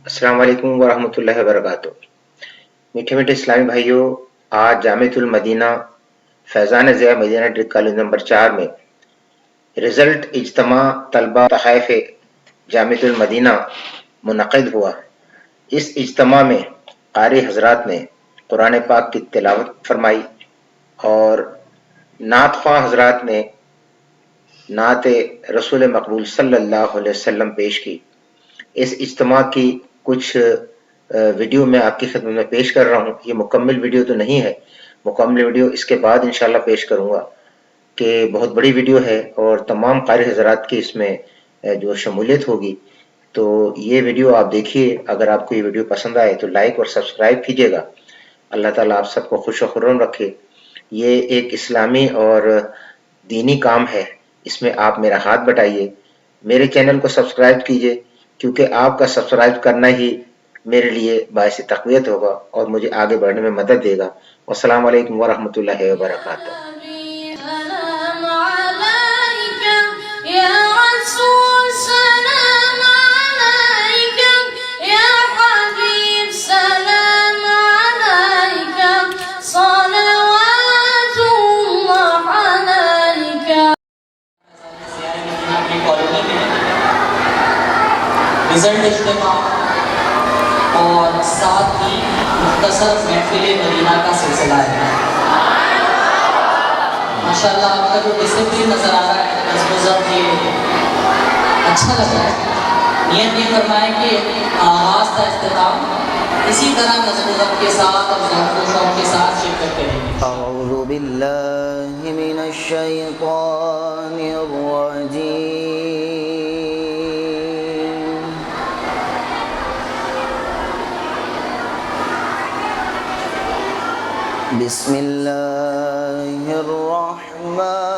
अस्सलाम वालेकुम वरहमतुल्लाहि वबरकातुहू। मीठे मीठे इस्लामी भाइयों, आज Jamiatul Madina Faizan Zia Madina degree college number 4 में रिजल्ट इज्तिमा तलबा तहफ़ जामिअतुल मदीना मुनक़िद हुआ। इस इज्तिमा में क़ारी हज़रात ने कुरान पाक की तिलावत फरमाई और नात ख़्वां हज़रात ने नात रसूल मकबूल सल्लल्लाहु अलैहि वसल्लम पेश की। इस इज्तिमा की कुछ वीडियो मैं आपकी खिदमत में पेश कर रहा हूँ। ये मुकम्मल वीडियो तो नहीं है, मुकम्मल वीडियो इसके बाद इंशाल्लाह पेश करूँगा कि बहुत बड़ी वीडियो है और तमाम क़ारी हज़रात की इसमें जो शमूलियत होगी। तो ये वीडियो आप देखिए। अगर आपको ये वीडियो पसंद आए तो लाइक और सब्सक्राइब कीजिएगा। अल्लाह ताला आप सबको खुश व खुर्रम रखे। ये एक इस्लामी और दीनी काम है, इसमें आप मेरा हाथ बटाइए, मेरे चैनल को सब्सक्राइब कीजिए, क्योंकि आपका सब्सक्राइब करना ही मेरे लिए बाइस तक़वियत होगा और मुझे आगे बढ़ने में मदद देगा। अस्सलाम वालेकुम वरहमतुल्लाहि वबरकातुहू। रिजल्ट इज्तिमा और साथ ही मुख्तसर महफिल मदीना का सिलसिला है। माशाल्लाह आपका जो डिसिप्लिन नज़र आ रहा है, नज़्म ये अच्छा लग रहा है। नियत ये फरमाएं कि आगाज़ का इख्तिताम इसी तरह नज़्म के साथ और ज़ौक़ व शौक़ के साथ शिरकत करेंगे। अऊज़ु बिल्लाहि मिनश शैतानिर रजीम। बिस्मिल्लाहिर रहमानिर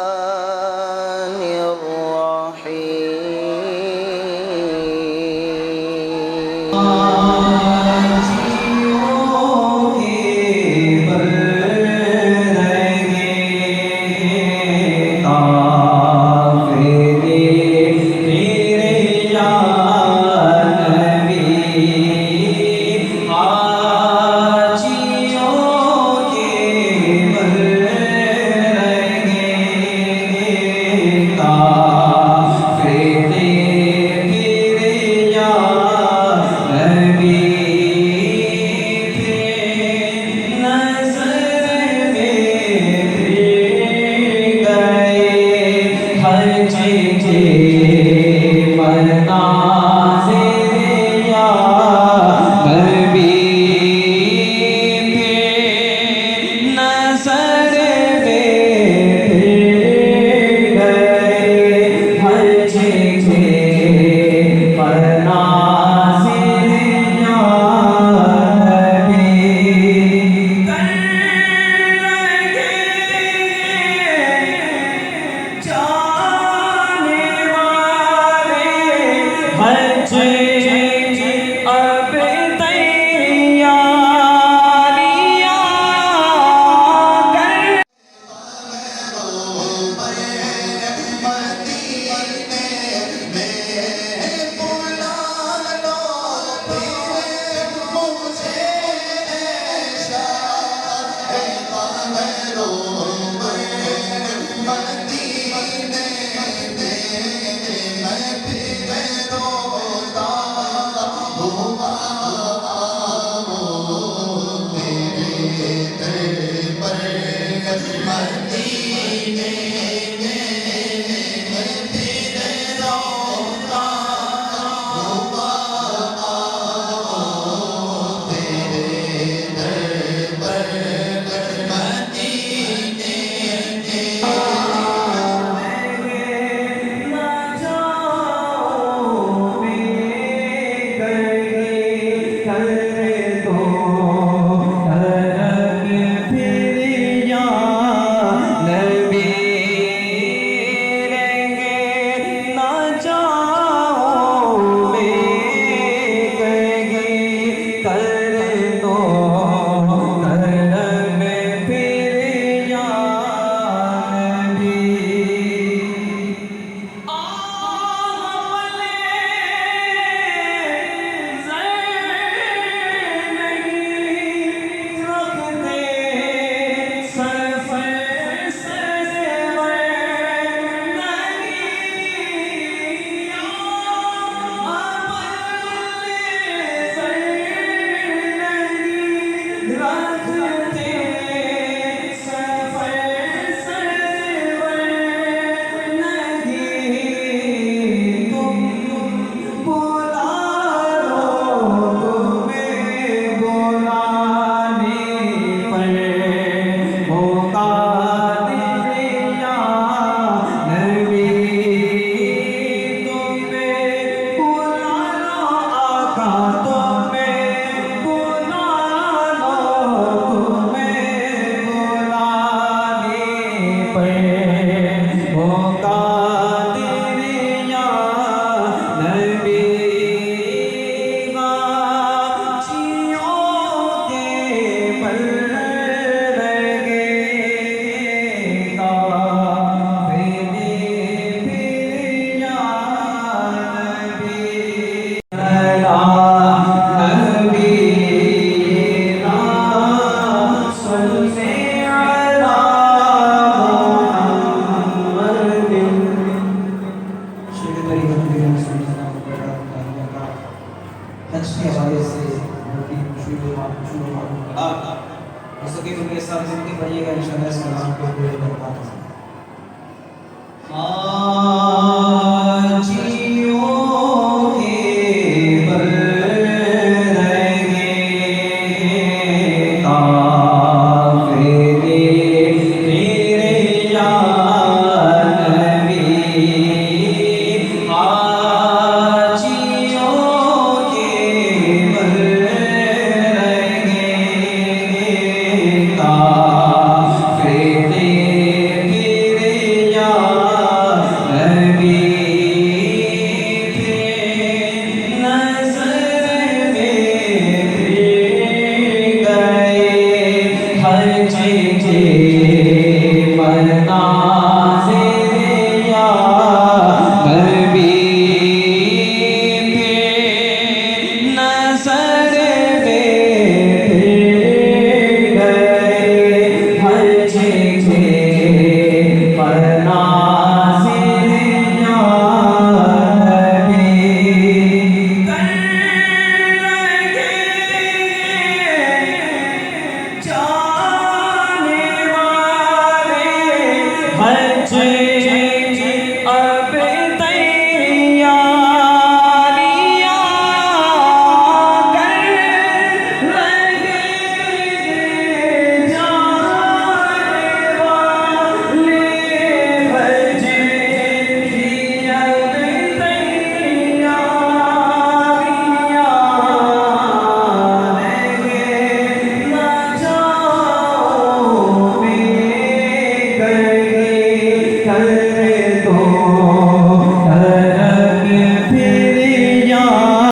हाँ